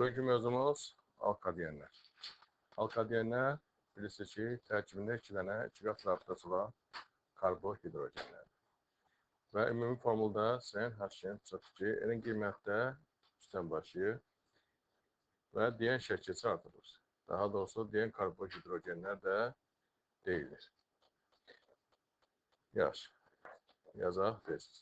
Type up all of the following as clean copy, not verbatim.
Bugünkü mövzumuz alkadenlər. Alkadenlər bilirsiniz ki, tərkibində 2 dənə 2 qat rabitəsi olan karbohidrogenlər. Və ümumi formulda CnH2 N qiymətdə üstən başlayır və deyən şəkilçi artırılır. Daha doğrusu deyən karbohidrogenlər də deyilir. Yazaq tez.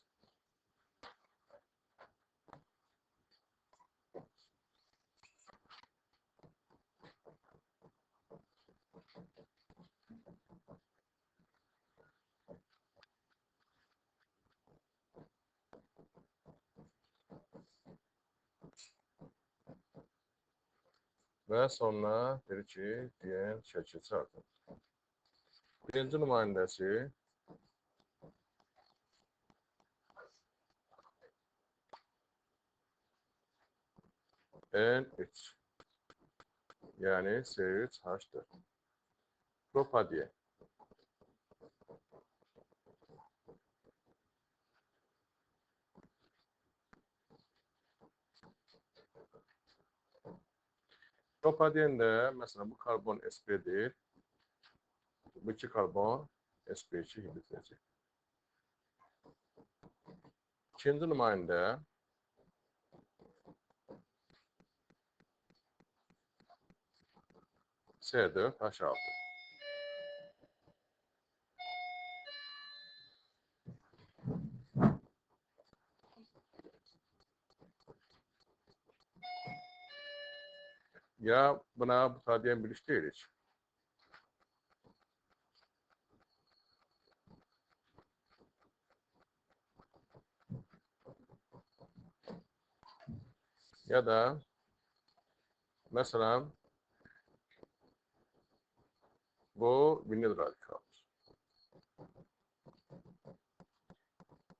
Və sonra deyir ki, deyən şəkilçi artırılır. Birinci nümayəndəsi N3, yəni C3H4. Propadiyen. Propadiyen də, məsələn, bu karbon sp-dir. Bu 2 karbon sp2 hibridləşir. İkinci nümayəndə C4H6. Ya buna butadiyen biliş deyirik. Ya da mesela bu vinil radikaldır.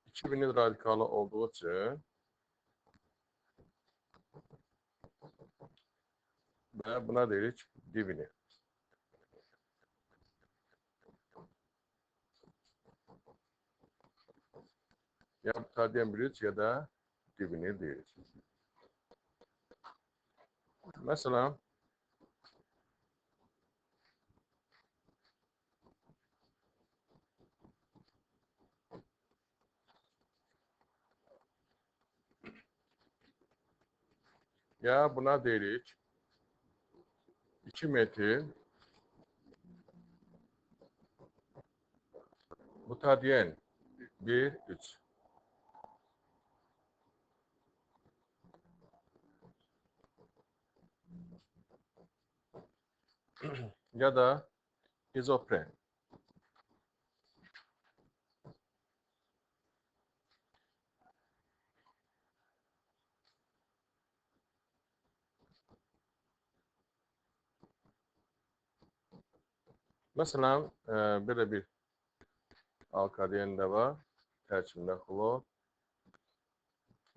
2 vinil radikalı olduğu için ve buna deyirik divinil. Ya butadiyen biliş ya da divinil deyirik. Mesela ya buna deyirik 2 metil butadiyen 1,3. Ya da izopren. Mesela böyle bir alkaden de var. Tərkibində xlor.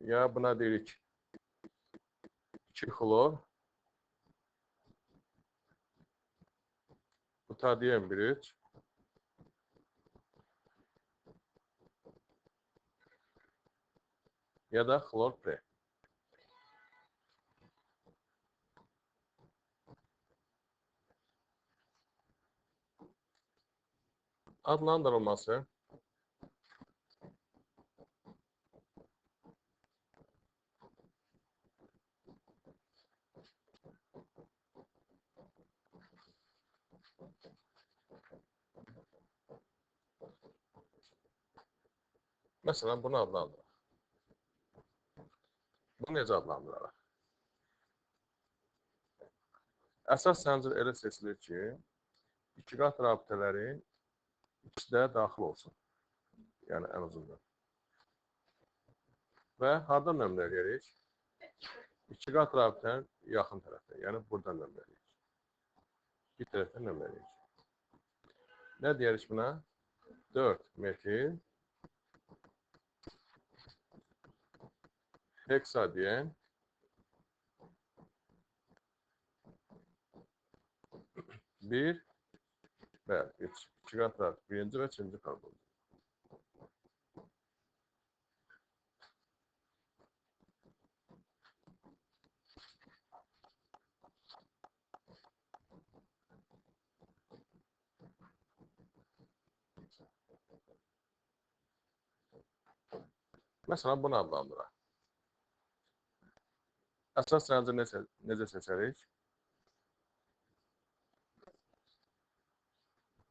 Ya buna deyirik 2 xlor. Butadiyen 1,3. Ya da xlor pre. Adlandırılması mesela bunu adlandırır. Bu necə adlandırır? Əsas səncir elə seçilir ki, 2 qat rabitələrin ikisi də daxil olsun. Yəni ən uzundan. Və hardan nömrələyirik? 2 qat rabitənin yaxın tərəfdə. Yəni buradan nömrələyirik. Bir tərəfdən nömrələyirik. Nə deyirik buna? 4 metil heksadiyen 1 və 3. 2 qat rabitə. Birinci və ikinci karbon. Məsələn, bunu adlandıraq. Əsas rəmzi necə seçərik?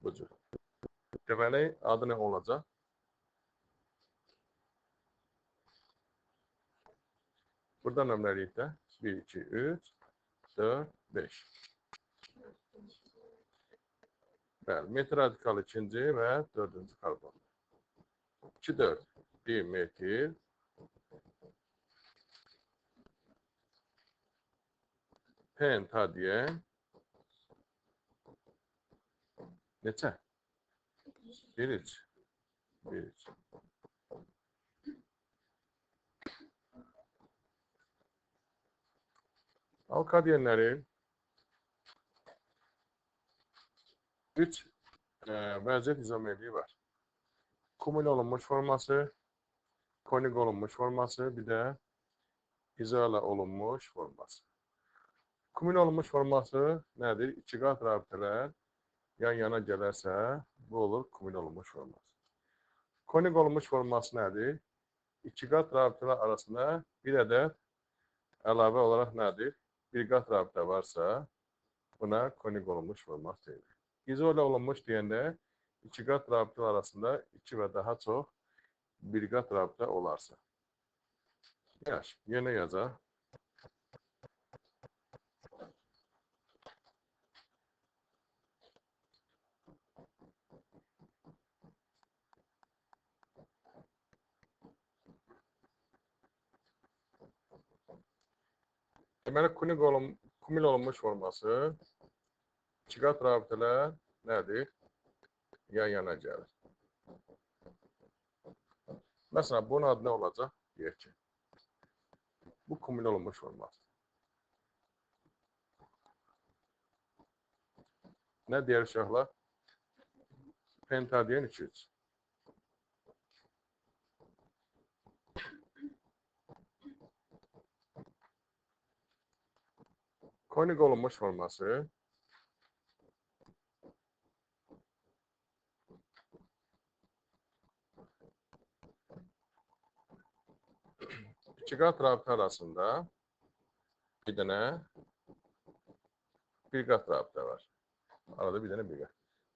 Bu cür. Deməli, adı nə olacaq? Burada nömrəlikdə 1, 2, 3, 4, 5. Bəli, metil radikal ikinci və dördüncü karbon. 2, 4. 1 metil. Pentadiyen. Neçə? 1, 3. 1, 3. Alkadiyenlərin 3 vəziyyət izomerliyi var. Kumul olunmuş forması, konik olunmuş forması, bir də izola olunmuş forması. Kumul olunmuş forması nədir? 2 qat rabitələr yan-yana gələrsə, bu olur kumul olunmuş forması. Konik olunmuş forması nədir? 2 qat rabitələr arasında bir ədəd əlavə olaraq nədir? Bir qat rabitə varsa, buna konik olunmuş forması deyilir. İzola olunmuş deyəndə 2 qat rabitə arasında 2 və daha çox bir qat rabitə olarsa. Yaxşı, yenə yazaq. Deməli, kumul olunmuş forması 2 qat rabitələr nədir? Yan-yana gəlir. Məsələn, bunun adı nə olacaq? Deyək ki, bu kumul olunmuş forması. Nə deyir uşaqlar? Pentadiyen 2, 3. Konik olunmuş forması 2 qat rabitə arasında bir dənə bir qat rabitə var. Arada bir dənə bir qat.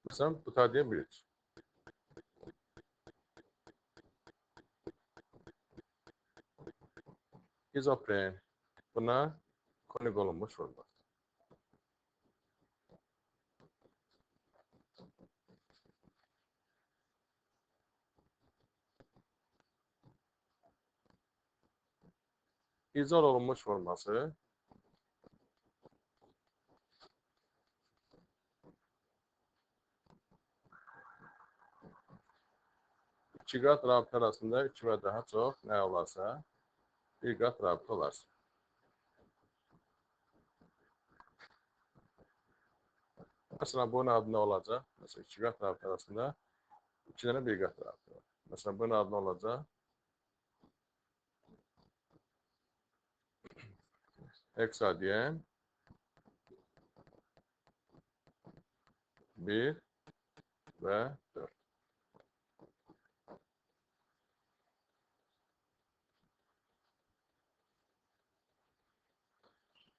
Məsələn, butadiyen 1, 3. İzopren. Buna konik olunmuş forması. İzol olunmuş forması iki qat rabitə arasında 2 və daha çox nə olarsa, bir qat rabitə olarsa. Məsələn, bunun adı nə olacaq? Məsələn, 2 qat rabitə arasında 2 dənə bir qat rabitə var. Məsələn, bunun adı nə olacaq? Heksadiyen 1 və 4.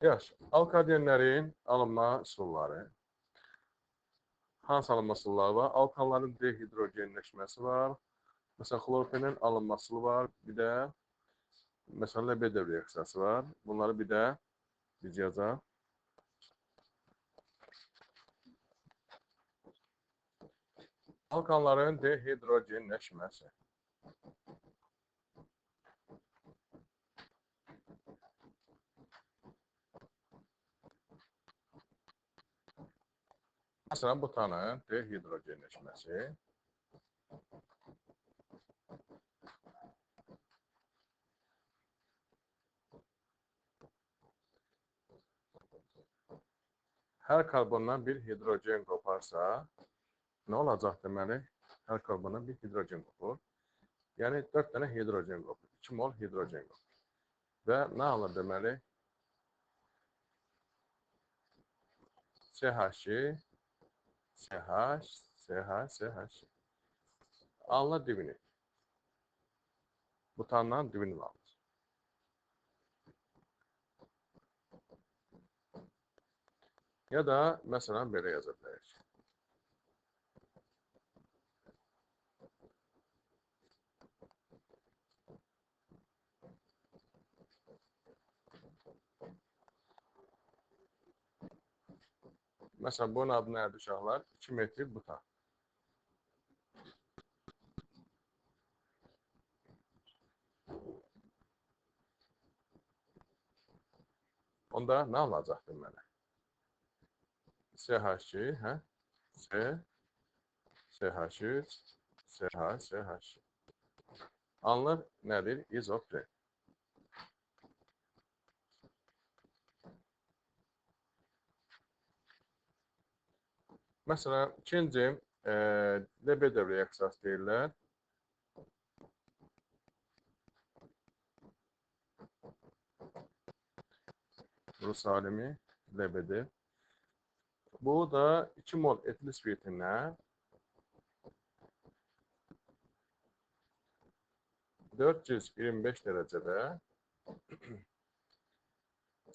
Yaxşı, alkadiyenlərin alınma üsulları. Hansı alınma üsulları var? Alkanların dehidrogenləşməsi var. Məsələn, xlorofenin alınması var. Bir də məsələn, Lebedev reaksiyası var. Bunları bir də biz yazaq. Alkanların dehidrogenləşməsi. Məsələn, butanın dehidrogenləşməsi. Hər karbondan bir hidrogen qoparsa, nə olacaq deməli? Hər karbondan bir hidrogen qopur. Yəni, 4 dənə hidrogen qopur. 2 mol hidrogen qopur. Və nə alır deməli? CH2, CH, CH, CH. Alınır dibini. butandan divinil alınır. Ya da məsələn belə yaza bilərik. Məsələn, bunun adı nədir uşaqlar? 2 metrik butan. Onda nə alacaqdır mənə? CH2, hə? C, CH3, CH, CH. Alınır nədir? İzopren. Məsələn, ikinci Lebedev reaksiyası deyirlər. Rus alimi Lebedev. Bu da 2 mol etil spiritindən 425 dərəcədə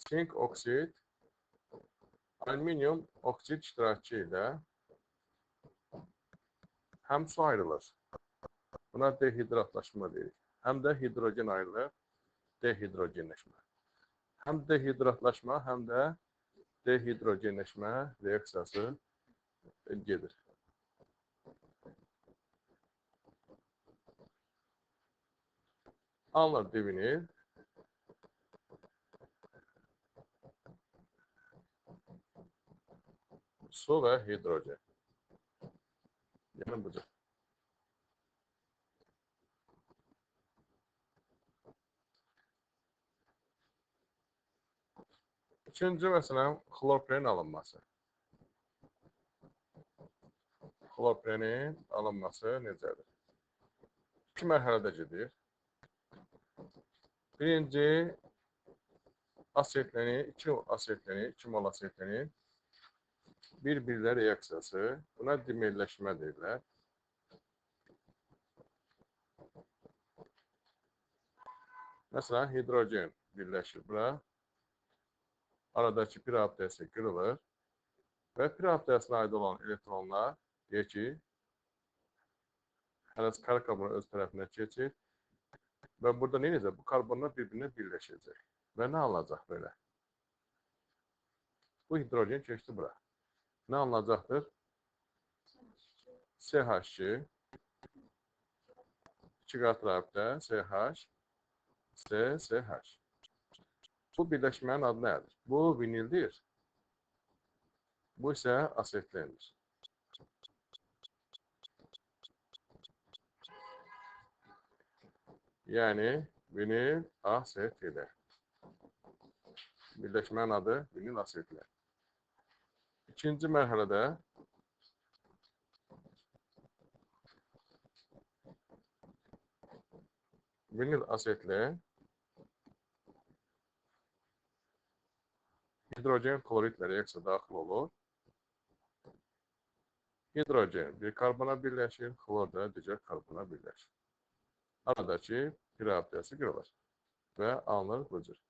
sink oksid, alüminium oksid iştirakı ilə həm su ayrılır. Buna dehidratlaşma deyirik. Həm də hidrogen ayrılır, dehidrogenləşmə. Həm dehidratlaşma, həm də dehidrogenləşmə reaksiyası gedir. Alınır divinil. Su və hidrogen. Yəni bu cür. İkinci məsələn, xlorprenin alınması. Xlorprenin alınması necədir? 2 mərhələdə gedir. Birinci asetleni, 2 mol asetlenin bir-birlə reaksiyası. Buna dimerləşmə deyirlər. Məsələn, hidrogen birləşir bura. Aradakı pir abdəsi qırılır və pir abdəsinə aid olan elektronlar deyir ki, hələ karbon öz tərəfinə keçir və burada nə edəcək? Bu karbonlar bir-birinə birləşəcək və nə alınacaq belə? Bu hidrogen keçdi bura. Nə alınacaqdır? CH2 2 qat rabitə CH CH. Bu birləşmənin adı nədir? Bu vinildir. Bu isə asetlendir. Yəni vinil asetlə. Birləşmənin adı vinil asetlə. İkinci mərhələdə vinil asetlə hidrogen kloritlə reaksiya daxil olur. Hidrogen bir karbona birləşir, xlor da digər karbona birləşir. Aradakı pir abdəsi qırılır və alınır bu cür.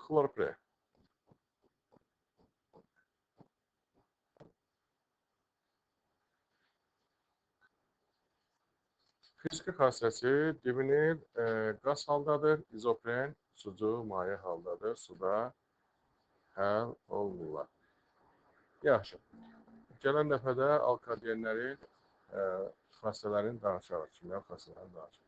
Xlorpre. Fiziki xassəsi divinil qaz haldadır, izopren sucu maye haldadır, suda həll olmurlar. Yaxşı. Gələn dəfədə alkadenlərin xassələrini danışarıq, kimya xassələrini danışarıq.